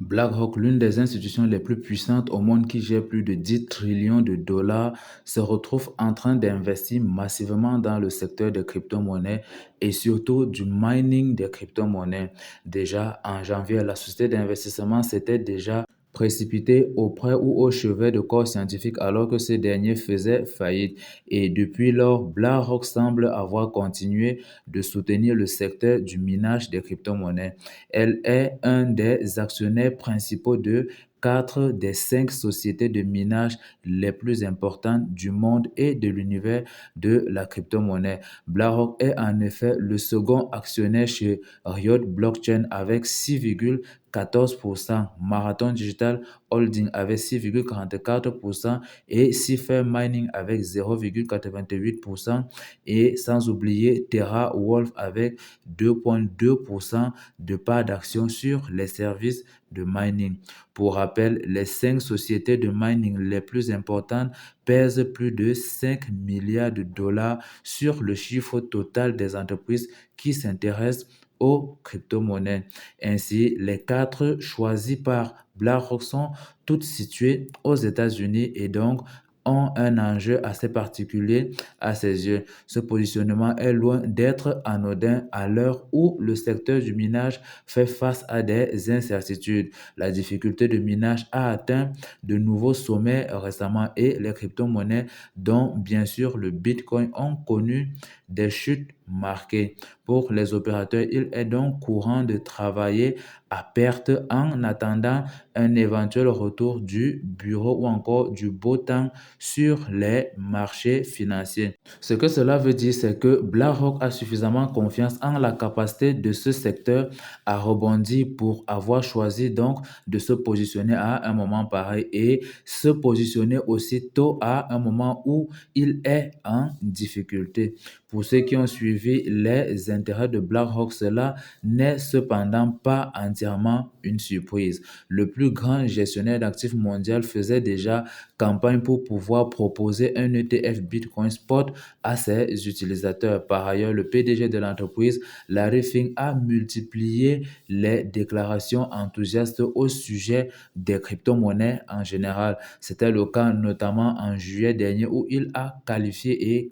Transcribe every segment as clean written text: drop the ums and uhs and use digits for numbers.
BlackRock, l'une des institutions les plus puissantes au monde qui gère plus de 10 trillions de dollars, se retrouve en train d'investir massivement dans le secteur des crypto-monnaies et surtout du mining des crypto-monnaies. Déjà, en janvier, la société d'investissement s'était déjà précipitée auprès ou au chevet de corps scientifiques alors que ces derniers faisaient faillite. Et depuis lors, BlackRock semble avoir continué de soutenir le secteur du minage des crypto-monnaies. Elle est un des actionnaires principaux de quatre des cinq sociétés de minage les plus importantes du monde et de l'univers de la crypto-monnaie. BlackRock est en effet le second actionnaire chez Riot Blockchain avec 6,14%, Marathon Digital Holding avec 6,44% et Cipher Mining avec 0,88% et sans oublier Terra Wolf avec 2,2% de part d'action sur les services de mining. Pour rappel, les cinq sociétés de mining les plus importantes pèsent plus de 5 milliards de dollars sur le chiffre total des entreprises qui s'intéressent aux crypto-monnaies. Ainsi, les quatre choisies par BlackRock sont toutes situées aux États-Unis et donc ont un enjeu assez particulier à ses yeux. Ce positionnement est loin d'être anodin à l'heure où le secteur du minage fait face à des incertitudes. La difficulté de minage a atteint de nouveaux sommets récemment et les crypto-monnaies, dont bien sûr le Bitcoin, ont connu des chutes marquées. Pour les opérateurs, il est donc courant de travailler à perte en attendant un éventuel retour du bureau ou encore du beau temps sur les marchés financiers. Ce que cela veut dire, c'est que BlackRock a suffisamment confiance en la capacité de ce secteur à rebondir pour avoir choisi donc de se positionner à un moment pareil et se positionner aussitôt à un moment où il est en difficulté. Pour ceux qui ont suivi les intérêts de BlackRock, cela n'est cependant pas entièrement une surprise. Le plus grand gestionnaire d'actifs mondial faisait déjà campagne pour pouvoir proposer un ETF Bitcoin Spot à ses utilisateurs. Par ailleurs, le PDG de l'entreprise, Larry Fink, a multiplié les déclarations enthousiastes au sujet des crypto-monnaies en général. C'était le cas notamment en juillet dernier où il a qualifié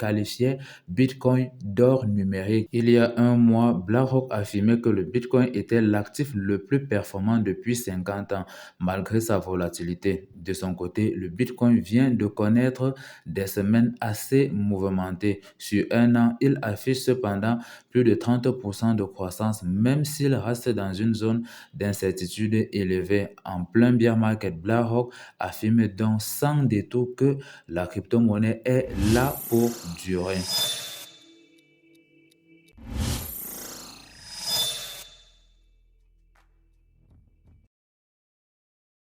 Bitcoin d'or numérique. Il y a un mois, BlackRock affirmait que le Bitcoin était l'actif le plus performant depuis 50 ans, malgré sa volatilité. De son côté, le Bitcoin vient de connaître des semaines assez mouvementées. Sur un an, il affiche cependant plus de 30% de croissance, même s'il reste dans une zone d'incertitude élevée. En plein bear market, BlackRock affirme donc sans détour que la crypto-monnaie est là pour durer.